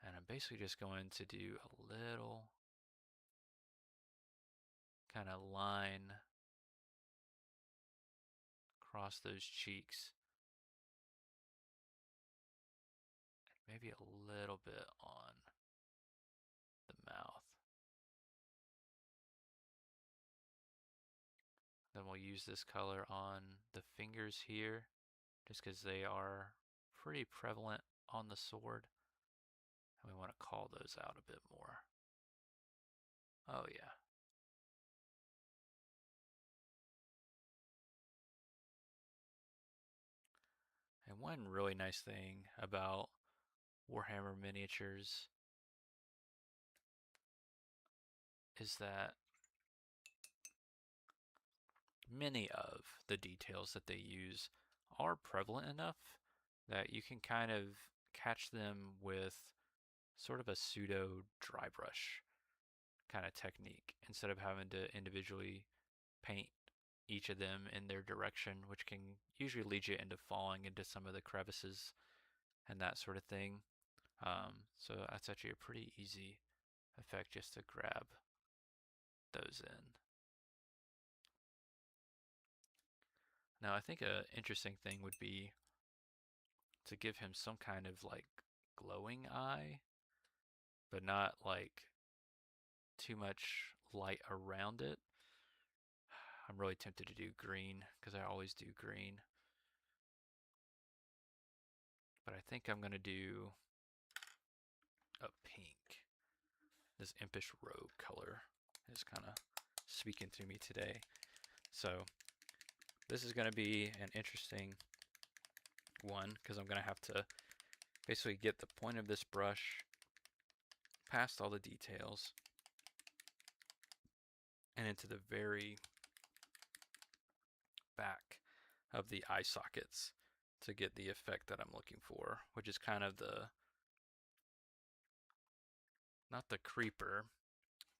And I'm basically just going to do a little kind of line across those cheeks. Maybe a little bit on the mouth. Then we'll use this color on the fingers here, just because they are pretty prevalent on the sword. And we want to call those out a bit more. Oh yeah. And one really nice thing about Warhammer miniatures is that many of the details that they use are prevalent enough that you can kind of catch them with sort of a pseudo dry brush kind of technique instead of having to individually paint each of them in their direction, which can usually lead you into falling into some of the crevices and that sort of thing. So that's actually a pretty easy effect just to grab those in. Now I think an interesting thing would be to give him some kind of like glowing eye, but not like too much light around it. I'm really tempted to do green because I always do green. But I think I'm going to do a pink. This impish rogue color is kind of speaking to me today. So this is going to be an interesting one because I'm going to have to basically get the point of this brush past all the details and into the very back of the eye sockets to get the effect that I'm looking for, which is kind of the, not the creeper,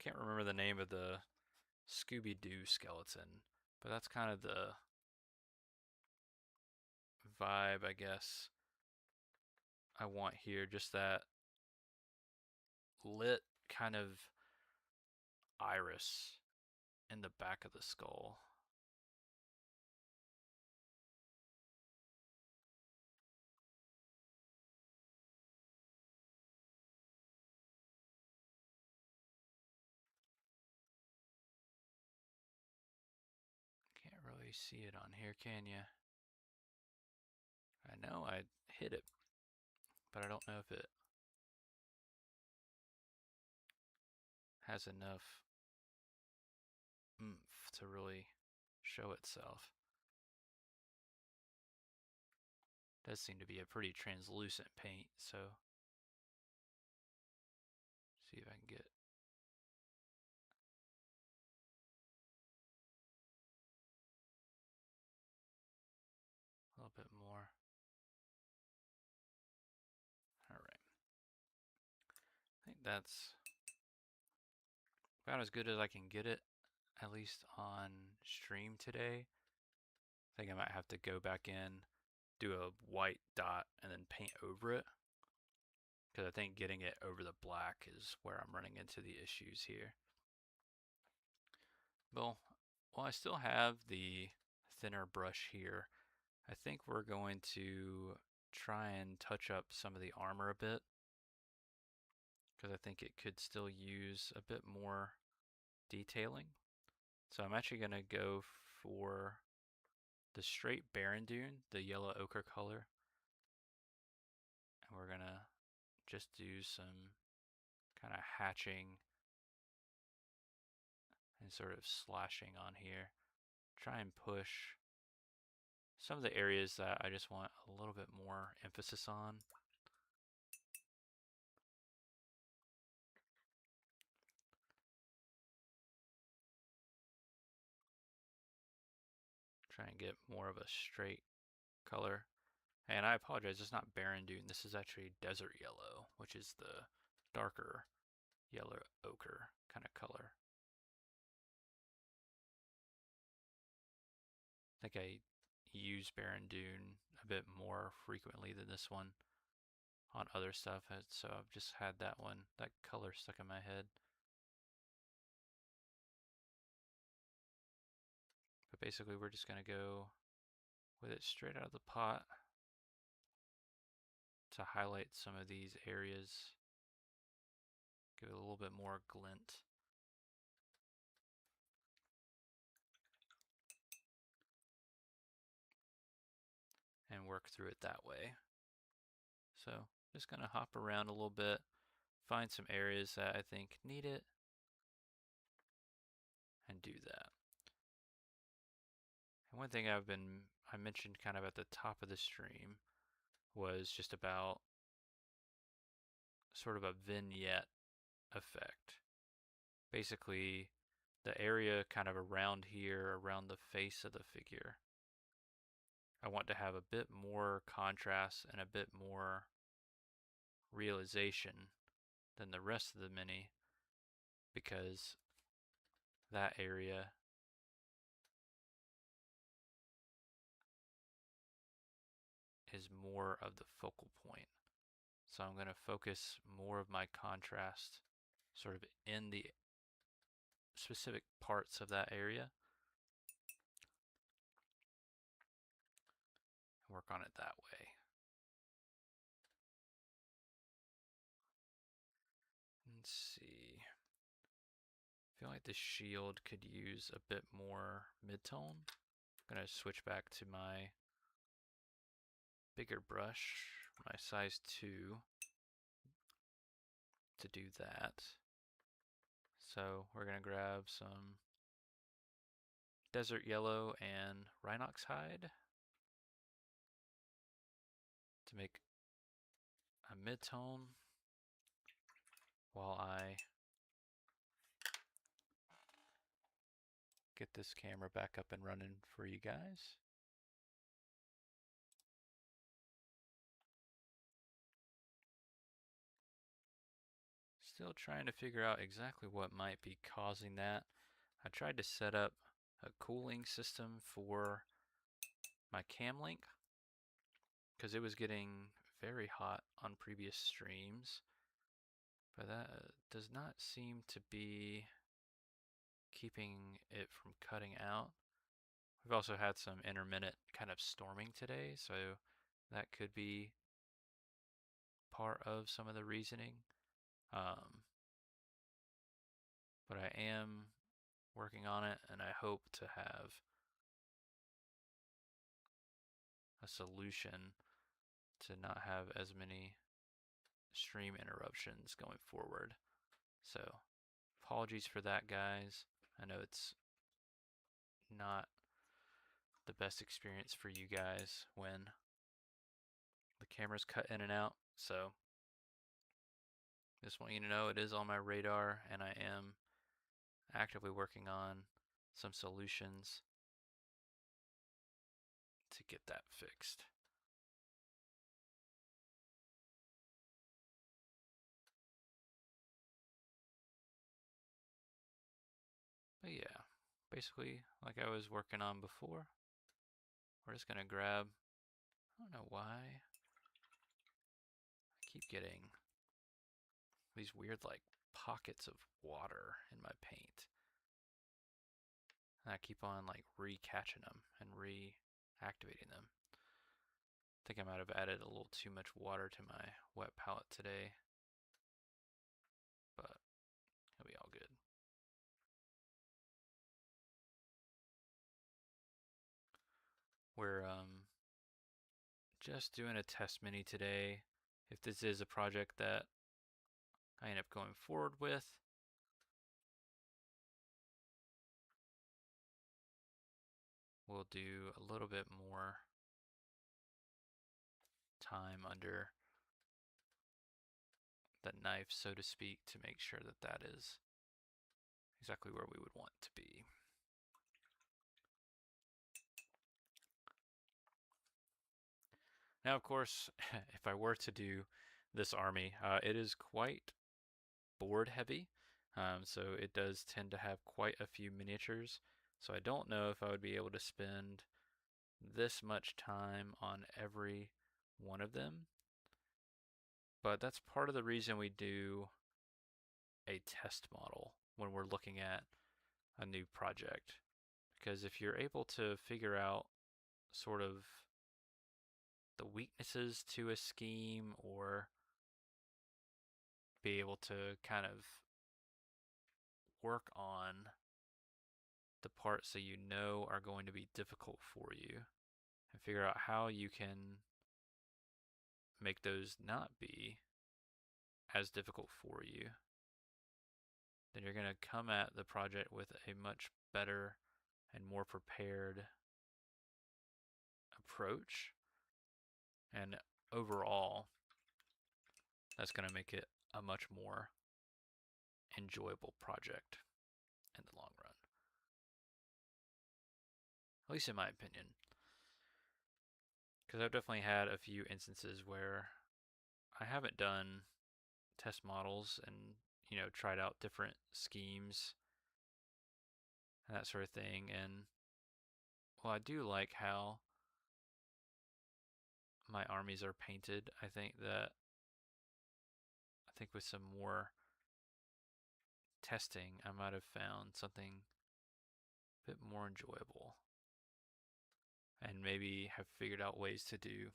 can't remember the name of the Scooby-Doo skeleton, but that's kind of the vibe, I guess, I want here. Just that lit kind of iris in the back of the skull. Can't really see it on here, can you? I know I hit it, but I don't know if it has enough oomph to really show itself. It does seem to be a pretty translucent paint, so see if I can get a little bit more. Alright. I think that's about as good as I can get it, at least on stream today. I think I might have to go back in, do a white dot, and then paint over it. Because I think getting it over the black is where I'm running into the issues here. Well, I still have the thinner brush here. I think we're going to try and touch up some of the armor a bit, because I think it could still use a bit more detailing. So I'm actually going to go for the straight Barren Dune, the yellow ochre color. And we're going to just do some kind of hatching and sort of slashing on here. Try and push some of the areas that I just want a little bit more emphasis on. Try and get more of a straight color. And I apologize, it's not Barren Dune. This is actually Desert Yellow, which is the darker yellow ochre kind of color. I think I use Barren Dune a bit more frequently than this one on other stuff, so I've just had that one, that color stuck in my head. But basically we're just going to go with it straight out of the pot to highlight some of these areas, give it a little bit more glint. And work through it that way. So just going to hop around a little bit, find some areas that I think need it, and do that. And one thing I mentioned kind of at the top of the stream was just about sort of a vignette effect. Basically, the area kind of around here, around the face of the figure, I want to have a bit more contrast and a bit more realization than the rest of the mini, because that area is more of the focal point. So I'm going to focus more of my contrast sort of in the specific parts of that area and work on it that way. Let's see. I feel like the shield could use a bit more mid-tone. I'm going to switch back to my bigger brush, my size 2, to do that. So we're going to grab some desert yellow and rhinox hide to make a mid-tone while I get this camera back up and running for you guys. Still trying to figure out exactly what might be causing that. I tried to set up a cooling system for my cam link because it was getting very hot on previous streams, but that does not seem to be keeping it from cutting out. We've also had some intermittent kind of storming today, so that could be part of some of the reasoning. But I am working on it, and I hope to have a solution to not have as many stream interruptions going forward. So apologies for that, guys. I know it's not the best experience for you guys when the cameras cut in and out. So just want you to know it is on my radar, and I am actively working on some solutions to get that fixed. But yeah, basically like I was working on before, we're just gonna grab, I don't know why, I keep getting these weird like pockets of water in my paint. And I keep on like re-catching them and reactivating them. I think I might have added a little too much water to my wet palette today, but it'll be all good. We're just doing a test mini today. If this is a project that I end up going forward with, we'll do a little bit more time under the knife, so to speak, to make sure that that is exactly where we would want to be. Now, of course, if I were to do this army, it is quite board heavy, so it does tend to have quite a few miniatures. So I don't know if I would be able to spend this much time on every one of them, but that's part of the reason we do a test model when we're looking at a new project. Because if you're able to figure out sort of the weaknesses to a scheme, or be able to kind of work on the parts that you know are going to be difficult for you and figure out how you can make those not be as difficult for you, then you're going to come at the project with a much better and more prepared approach. And overall, that's going to make it a much more enjoyable project in the long run. At least in my opinion. Because I've definitely had a few instances where I haven't done test models and, tried out different schemes and that sort of thing. And, well, I do like how my armies are painted. I think with some more testing, I might have found something a bit more enjoyable and maybe have figured out ways to do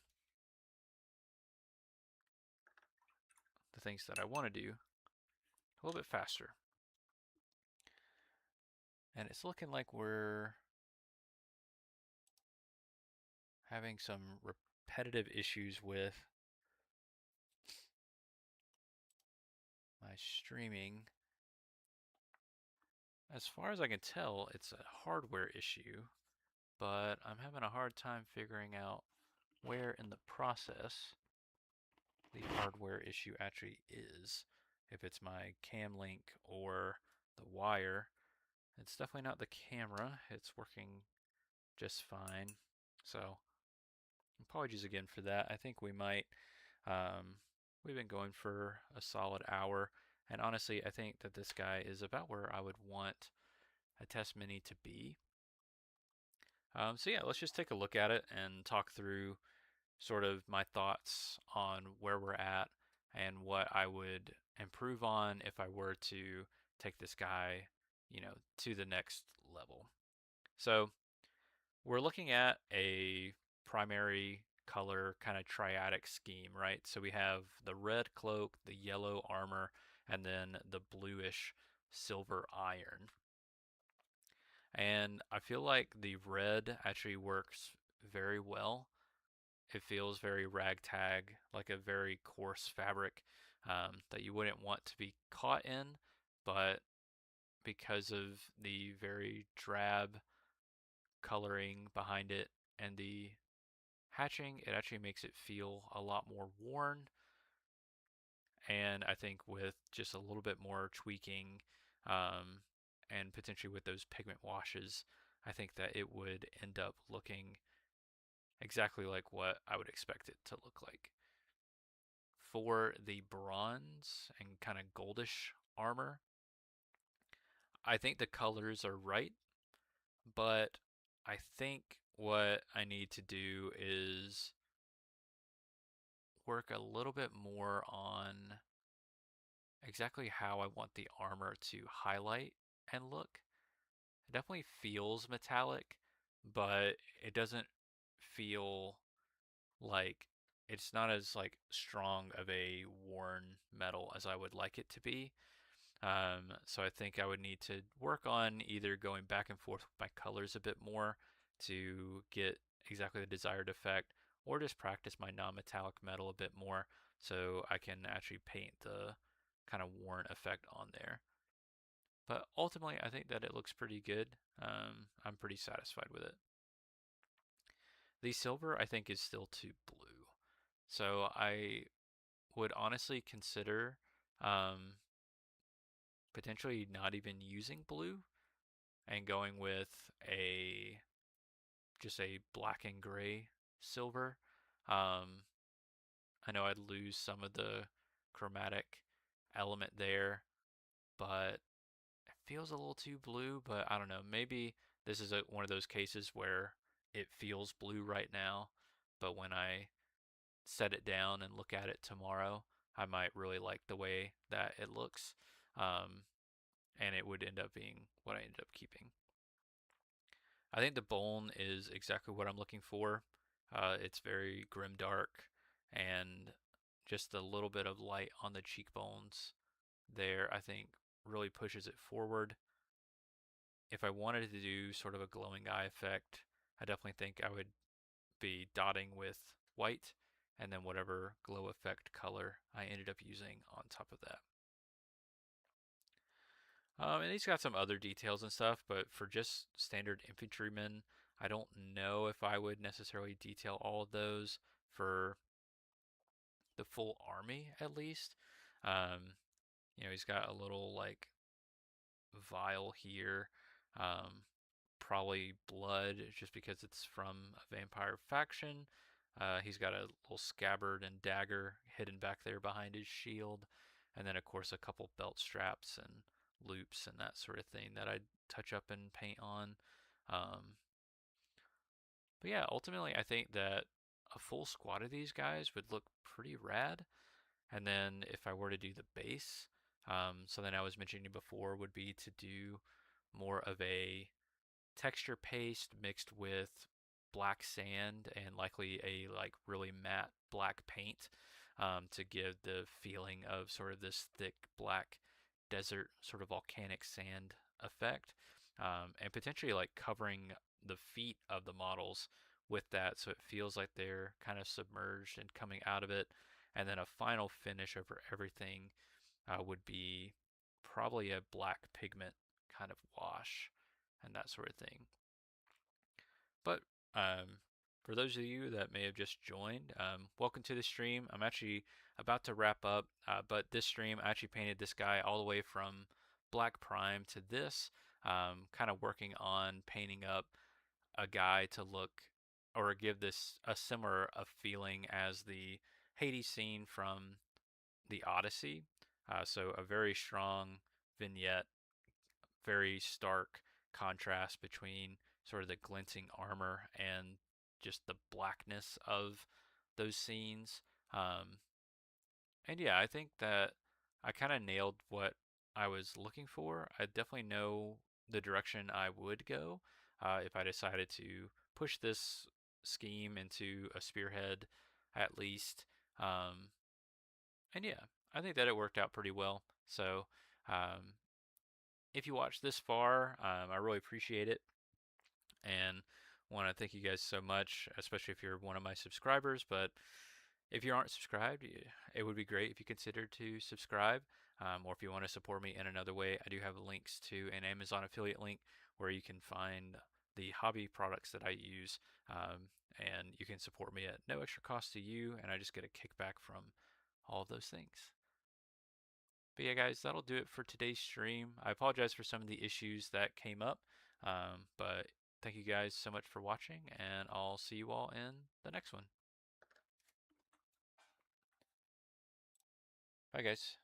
the things that I want to do a little bit faster. And it's looking like we're having some repetitive issues with my streaming. As far as I can tell, it's a hardware issue, but I'm having a hard time figuring out where in the process the hardware issue actually is. If it's my cam link or the wire. It's definitely not the camera. It's working just fine. So apologies again for that. I think we might, we've been going for a solid hour. And honestly, I think that this guy is about where I would want a test mini to be. So yeah, let's just take a look at it and talk through sort of my thoughts on where we're at and what I would improve on if I were to take this guy, to the next level. So we're looking at a primary color kind of triadic scheme, right? So we have the red cloak, the yellow armor, and then the bluish silver iron. And I feel like the red actually works very well It feels very ragtag, like a very coarse fabric that you wouldn't want to be caught in, but because of the very drab coloring behind it and the hatching, it actually makes it feel a lot more worn. And I think with just a little bit more tweaking um, and potentially with those pigment washes, I think that it would end up looking exactly like what I would expect it to look like. For the bronze and kind of goldish armor, I think the colors are right, but I think what I need to do is work a little bit more on exactly how I want the armor to highlight and look. It definitely feels metallic, but it doesn't feel like it's not as like strong of a worn metal as I would like it to be. So I think I would need to work on either going back and forth with my colors a bit more to get exactly the desired effect, or just practice my non-metallic metal a bit more so I can actually paint the kind of worn effect on there. But ultimately, I think that it looks pretty good. I'm pretty satisfied with it. The silver, I think, is still too blue. So I would honestly consider um, potentially not even using blue and going with a just a black and gray silver. Um, I know I'd lose some of the chromatic element there, but it feels a little too blue. But I don't know. Maybe this is one of those cases where it feels blue right now, but when I set it down and look at it tomorrow, I might really like the way that it looks. Um, and it would end up being what I ended up keeping. I think the bone is exactly what I'm looking for. It's very grim dark, and just a little bit of light on the cheekbones there, I think, really pushes it forward. If I wanted to do sort of a glowing eye effect, I definitely think I would be dotting with white and then whatever glow effect color I ended up using on top of that. And he's got some other details and stuff, but for just standard infantrymen, I don't know if I would necessarily detail all of those for the full army at least. Um, he's got a little like vial here, um, probably blood just because it's from a vampire faction. He's got a little scabbard and dagger hidden back there behind his shield, and then of course a couple belt straps and loops and that sort of thing that I'd touch up and paint on. Um, but yeah, ultimately I think that a full squad of these guys would look pretty rad. And then if I were to do the base, something I was mentioning before would be to do more of a texture paste mixed with black sand and likely a like really matte black paint to give the feeling of sort of this thick black desert sort of volcanic sand effect, and potentially like covering the feet of the models with that so it feels like they're kind of submerged and coming out of it. And then a final finish over everything would be probably a black pigment kind of wash and that sort of thing. But for those of you that may have just joined, welcome to the stream. I'm actually about to wrap up, but this stream I actually painted this guy all the way from Black Prime to this, kind of working on painting up a guy to look or give this a similar a feeling as the Hades scene from the Odyssey. So a very strong vignette, very stark contrast between sort of the glinting armor and just the blackness of those scenes. Um, and yeah, I think that I kind of nailed what I was looking for. I definitely know the direction I would go if I decided to push this scheme into a spearhead at least. Um, and yeah, I think that it worked out pretty well. So um, if you watched this far, I really appreciate it. And want to thank you guys so much, especially if you're one of my subscribers. But if you aren't subscribed, it would be great if you considered to subscribe. Or if you want to support me in another way, I do have links to an Amazon affiliate link where you can find the hobby products that I use, and you can support me at no extra cost to you, and I just get a kickback from all of those things. But yeah, guys, that'll do it for today's stream. I apologize for some of the issues that came up, but thank you guys so much for watching, and I'll see you all in the next one. Bye, guys.